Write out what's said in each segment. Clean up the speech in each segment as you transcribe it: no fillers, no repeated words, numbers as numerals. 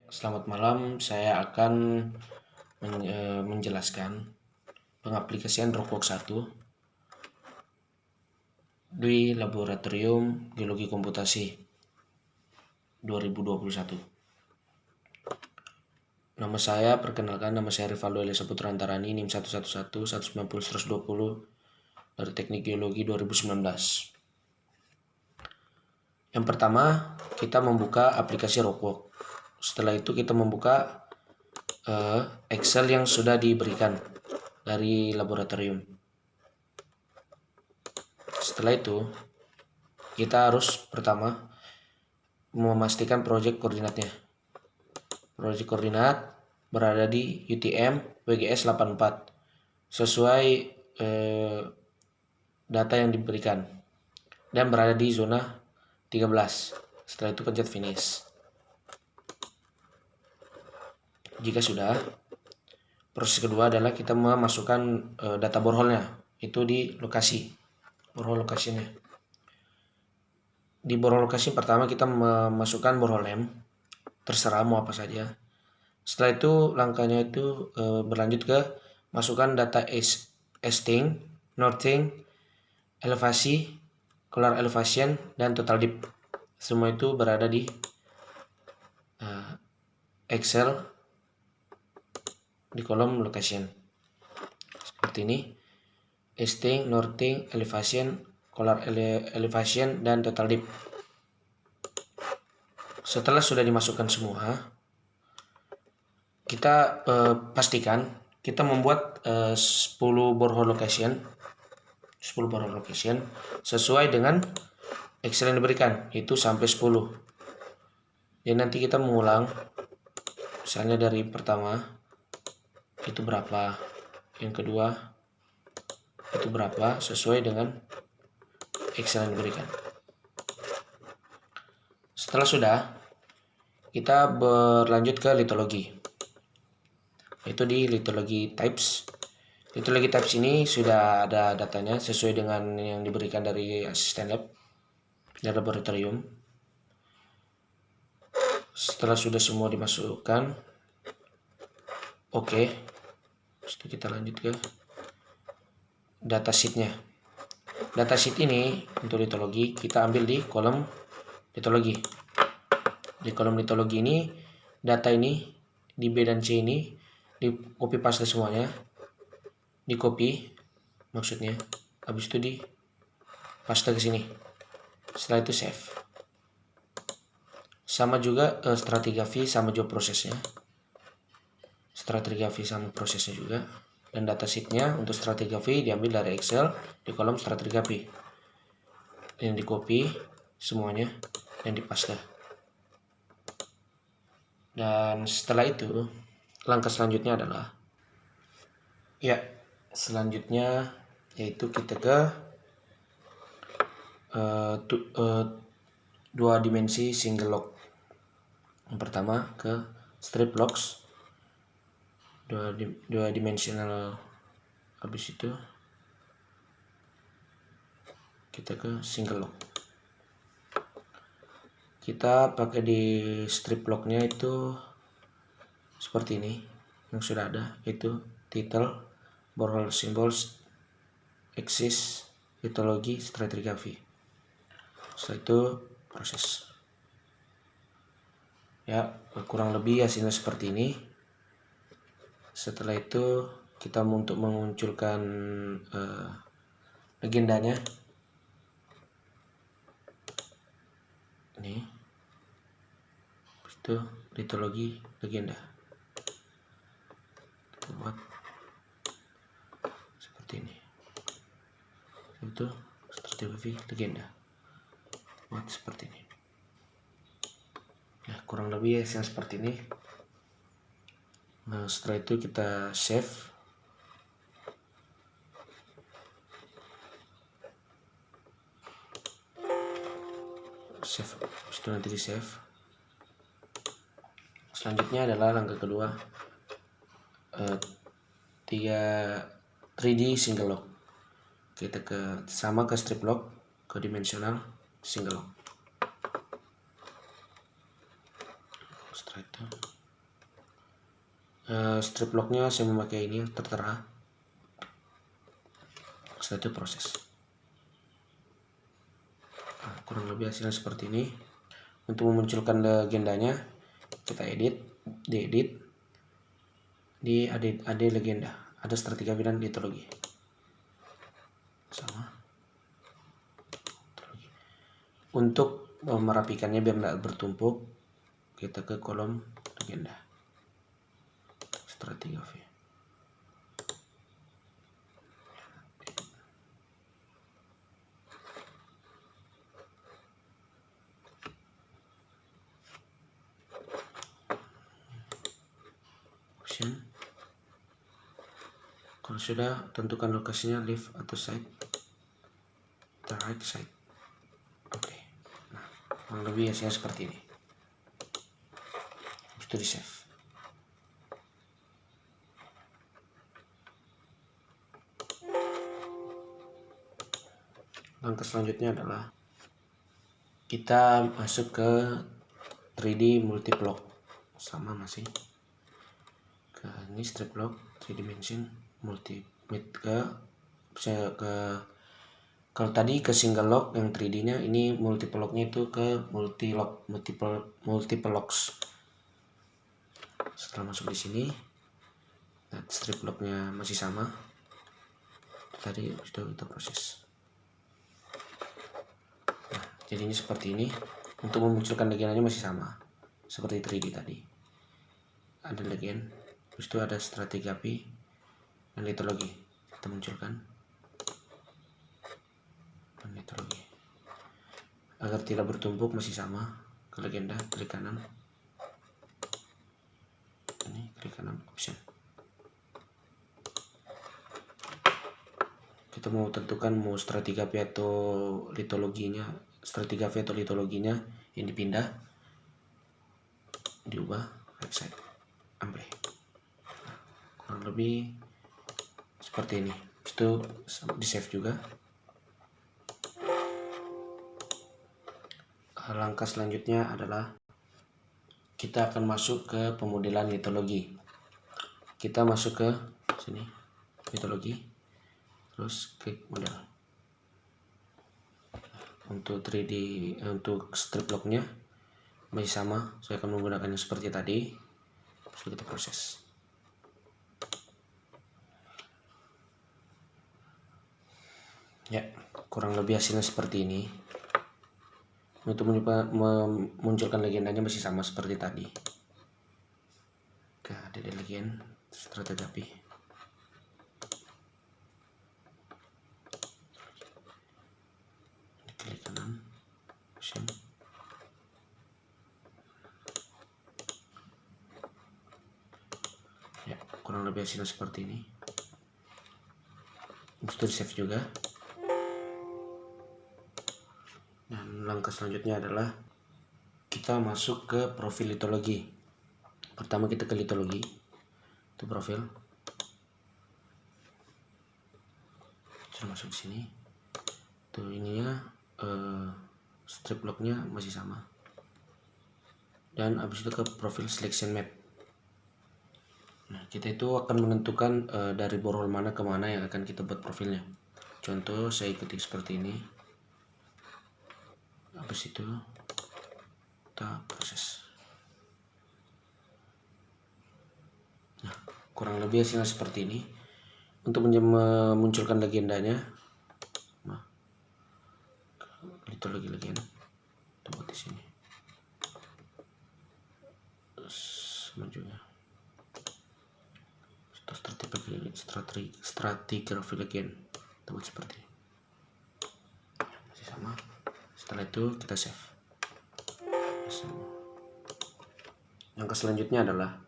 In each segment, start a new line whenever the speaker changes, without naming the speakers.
Selamat malam, saya akan menjelaskan pengaplikasian Rockwork 1 di Laboratorium Geologi Komputasi 2021. Nama saya, perkenalkan, nama saya Rivaldo Elisa Putra Antarani, NIM 111-190-120 dari Teknik Geologi 2019. Yang pertama, kita membuka aplikasi Rockwork. Setelah itu kita membuka Excel yang sudah diberikan dari laboratorium. Setelah itu kita harus pertama memastikan proyek koordinatnya. Proyek koordinat berada di UTM WGS 84 sesuai data yang diberikan dan berada di zona 13. Setelah itu pencet finish. Jika sudah, proses kedua adalah kita memasukkan data borehole-nya, itu di lokasi borehole lokasinya. Di borehole lokasi pertama kita memasukkan borehole name, terserah mau apa saja. Setelah itu langkahnya itu berlanjut ke masukkan data easting, northing, elevasi, color elevation, dan total depth. Semua itu berada di Excel di kolom location seperti ini: easting, northing, elevation, color elevation, dan total depth. Setelah sudah dimasukkan semua, kita pastikan kita membuat 10 borehole location sesuai dengan Excel yang diberikan, itu sampai 10. Jadi nanti kita mengulang, misalnya dari pertama itu berapa, yang kedua itu berapa, sesuai dengan Excel yang diberikan. Setelah sudah, kita berlanjut ke litologi, itu di litologi types. Litologi types ini sudah ada datanya sesuai dengan yang diberikan dari asisten lab dan laboratorium. Setelah sudah semua dimasukkan, oke. Setelah kita lanjut ke datasheetnya. Datasheet ini untuk litologi kita ambil di kolom litologi. Di kolom litologi ini, data ini di B dan C ini di copy paste semuanya, di copy maksudnya, habis itu di paste ke sini. Setelah itu save. Sama juga stratigraphy sama juga prosesnya. Stratigraphy sama prosesnya juga. Dan datasheetnya untuk stratigraphy diambil dari Excel di kolom stratigraphy. Dan di copy semuanya dan di paste. Dan setelah itu langkah selanjutnya adalah yaitu kita ke dua dimensi single log. Yang pertama ke strip logs dua dimensional, habis itu kita ke single log. Kita pakai di strip lognya itu seperti ini yang sudah ada, itu title, borehole symbols, axis, litologi, stratigraphy. Setelah itu proses. Ya, kurang lebih hasilnya seperti ini. Setelah itu kita untuk memunculkan legendanya ini, itu litologi legenda. Kita buat seperti ini. Itu stratigraphy legenda. Buat seperti ini. Ya, kurang lebih hasilnya seperti ini. Nah, setelah itu kita save. Itu nanti di save. Selanjutnya adalah langkah kedua, 3D single log. Kita sama ke strip log, ke dimensional single log. Setelah itu strip locknya saya memakai ini tertera. Setelah itu proses. Nah, kurang lebih hasilnya seperti ini. Untuk memunculkan legendanya kita diedit di AD legenda, ada stratigrafi dan litologi sama. Untuk merapikannya biar tidak bertumpuk, kita ke kolom legenda stratigrafi. Kalau sudah, tentukan lokasinya left atau side, the right side. Oke. Nah, kurang lebih hasilnya seperti ini. Itu di save. Langkah selanjutnya adalah kita masuk ke 3D multiblock, sama masih ke ini strip lock 3 dimension kalau tadi ke single lock yang 3D nya, ini multiple locknya itu ke multiple locks. Setelah masuk di sini, nah, strip locknya masih sama tadi, sudah kita proses. Nah, jadi ini seperti ini. Untuk memunculkan legendanya masih sama seperti 3D tadi, ada legend, terus itu ada stratigrafi dan litologi. Kita munculkan dan litologi agar tidak bertumpuk, masih sama ke legenda, klik kanan, ini klik kanan option. Kita mau tentukan mau stratigrafi atau litologinya, yang dipindah, diubah right side, ambil. Nah, kurang lebih seperti ini. Itu di save juga. Langkah selanjutnya adalah kita akan masuk ke pemodelan litologi. Kita masuk ke sini, litologi, terus klik model. Untuk 3D, untuk strip locknya masih sama, saya akan menggunakannya seperti tadi. Terus kita proses. Ya, kurang lebih hasilnya seperti ini. Untuk memunculkan legendanya masih sama seperti tadi. Oke, ada legend, stratigrafi. Klik kanan, option. Ya, kurang lebih hasilnya seperti ini. Itu save juga. Dan langkah selanjutnya adalah kita masuk ke profil litologi. Pertama kita ke litologi, itu profil. Sudah masuk ke sini. Tuh ininya strip locknya masih sama. Dan habis itu ke profil selection map. Nah, kita itu akan menentukan dari borol mana ke mana yang akan kita buat profilnya. Contoh saya ikuti seperti ini. Habis itu kita proses. Nah, kurang lebih hasilnya seperti ini. Untuk memunculkan legendanya, nah, litologi legenda, kita buat di sini. Sama juga. Stratigrafi legend, kita buat seperti ini. Masih sama. Setelah itu kita save. Langkah selanjutnya adalah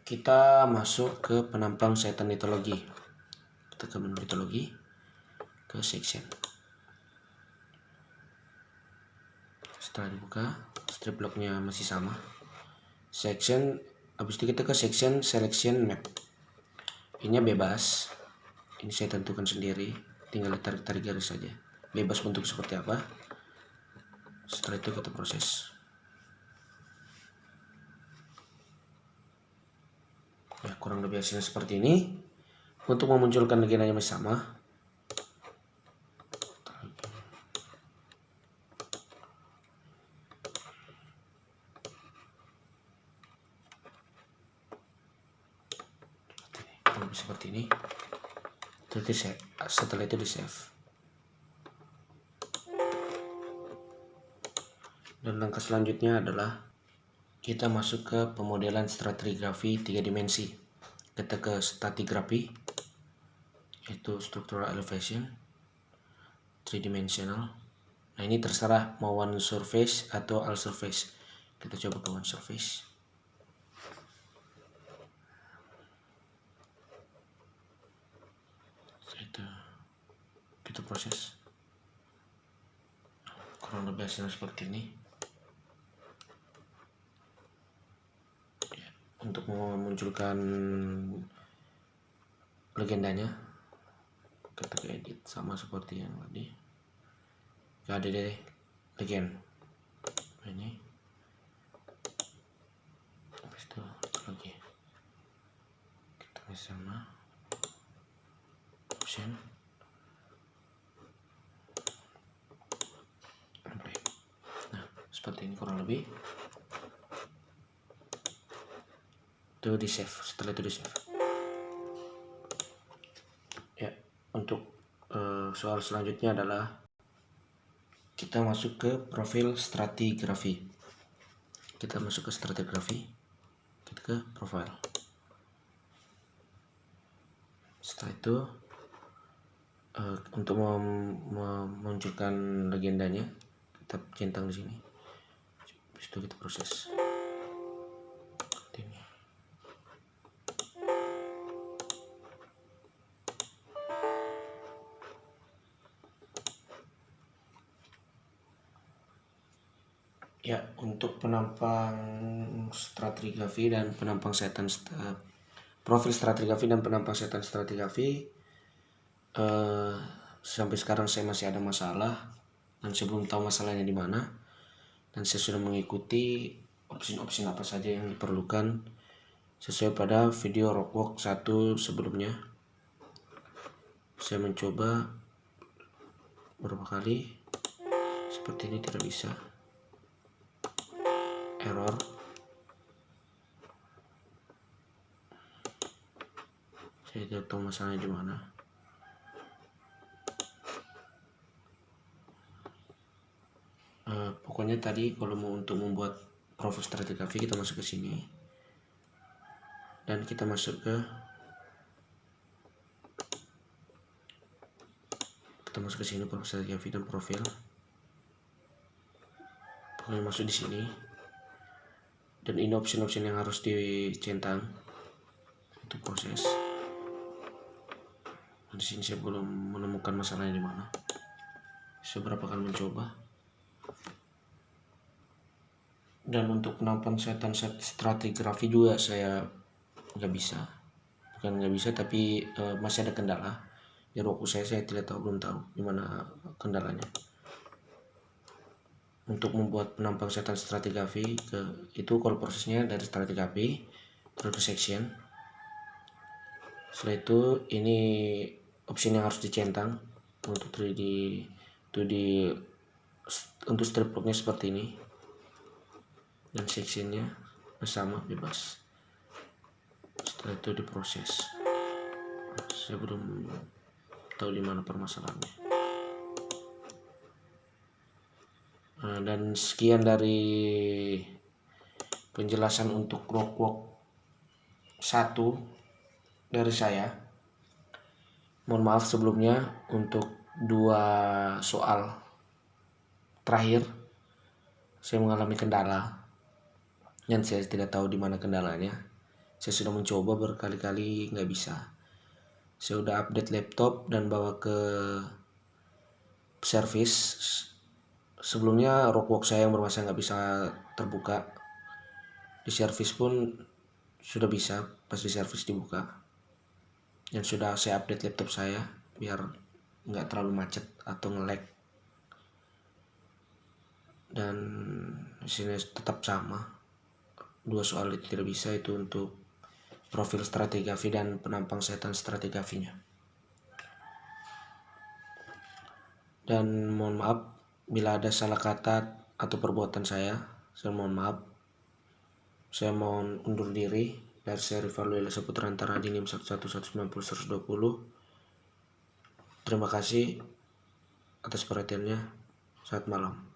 kita masuk ke penampang setan litologi. Kita ke menu litologi, ke section. Setelah dibuka, strip locknya masih sama. Section, habis itu kita ke section selection map. Ini bebas. Ini saya tentukan sendiri, tinggal tarik garis saja. Bebas bentuk seperti apa. Setelah itu kita proses. Ya, kurang lebih hasilnya seperti ini. Untuk memunculkan legendanya masih sama. Kurang lebih seperti ini. Setelah itu di save. Dan langkah selanjutnya adalah kita masuk ke pemodelan stratigrafi 3 dimensi. Kita ke stratigrafi, yaitu structural elevation 3 dimensional. Nah, ini terserah mau one surface atau all surface. Kita coba ke one surface. Kita proses. Kurang lebih hasilnya seperti ini. Untuk memunculkan legendanya, kita ke edit sama seperti yang tadi. Gak ada deh legend. Ini habis itu lagi kita sama option sampai. Nah, seperti ini kurang lebih. Itu di save. Setelah itu di save. Ya, untuk soal selanjutnya adalah kita masuk ke profil stratigrafi. Kita masuk ke stratigrafi, kita ke profile. Setelah itu untuk memunculkan legendanya, kita centang di sini. Habis itu kita proses. Ini. Ya, untuk penampang stratigrafi dan penampang setan profil stratigrafi dan penampang setan stratigrafi sampai sekarang saya masih ada masalah dan saya belum tahu masalahnya di mana, dan saya sudah mengikuti opsi-opsi apa saja yang diperlukan sesuai pada video Rockwork 1 sebelumnya. Saya mencoba beberapa kali seperti ini, tidak bisa, error. Saya tidak tahu masalahnya di mana. Pokoknya tadi kalau mau untuk membuat profil stratigrafi kita masuk ke sini dan kita masuk ke sini profil stratigrafi dan profil. Pokoknya masuk di sini dan ini option-option yang harus dicentang untuk proses. Di sini saya belum menemukan masalahnya di mana. Saya beberapa kali mencoba. Dan untuk penampang setan stratigrafi juga saya nggak bisa, bukan nggak bisa tapi masih ada kendala di Roku saya tidak tahu, belum tahu gimana kendalanya. Untuk membuat penampang setan stratigrafi itu kalau prosesnya dari stratigrafi terus ke section. Setelah itu ini opsi yang harus dicentang untuk 3D 2D untuk strip blocknya seperti ini dan sectionnya sama bebas. Setelah itu diproses. Saya belum tahu di mana permasalahannya. Dan sekian dari penjelasan untuk Rockwork 1 dari saya. Mohon maaf sebelumnya untuk 2 soal terakhir saya mengalami kendala dan saya tidak tahu di mana kendalanya. Saya sudah mencoba berkali-kali nggak bisa. Saya udah update laptop dan bawa ke service. Sebelumnya Rockwork saya yang bermasalah nggak bisa terbuka. Di service pun sudah bisa, pas di service dibuka. Dan sudah saya update laptop saya biar nggak terlalu macet atau nge-lag. Dan di sini tetap sama. 2 soal itu tidak bisa, itu untuk profil stratigraphy dan penampang setan stratigraphy-nya. Dan mohon maaf bila ada salah kata atau perbuatan saya mohon maaf. Saya mohon undur diri dari seri Valuela Saputra Antara Dinim 11190120. Terima kasih atas perhatiannya. Selamat malam.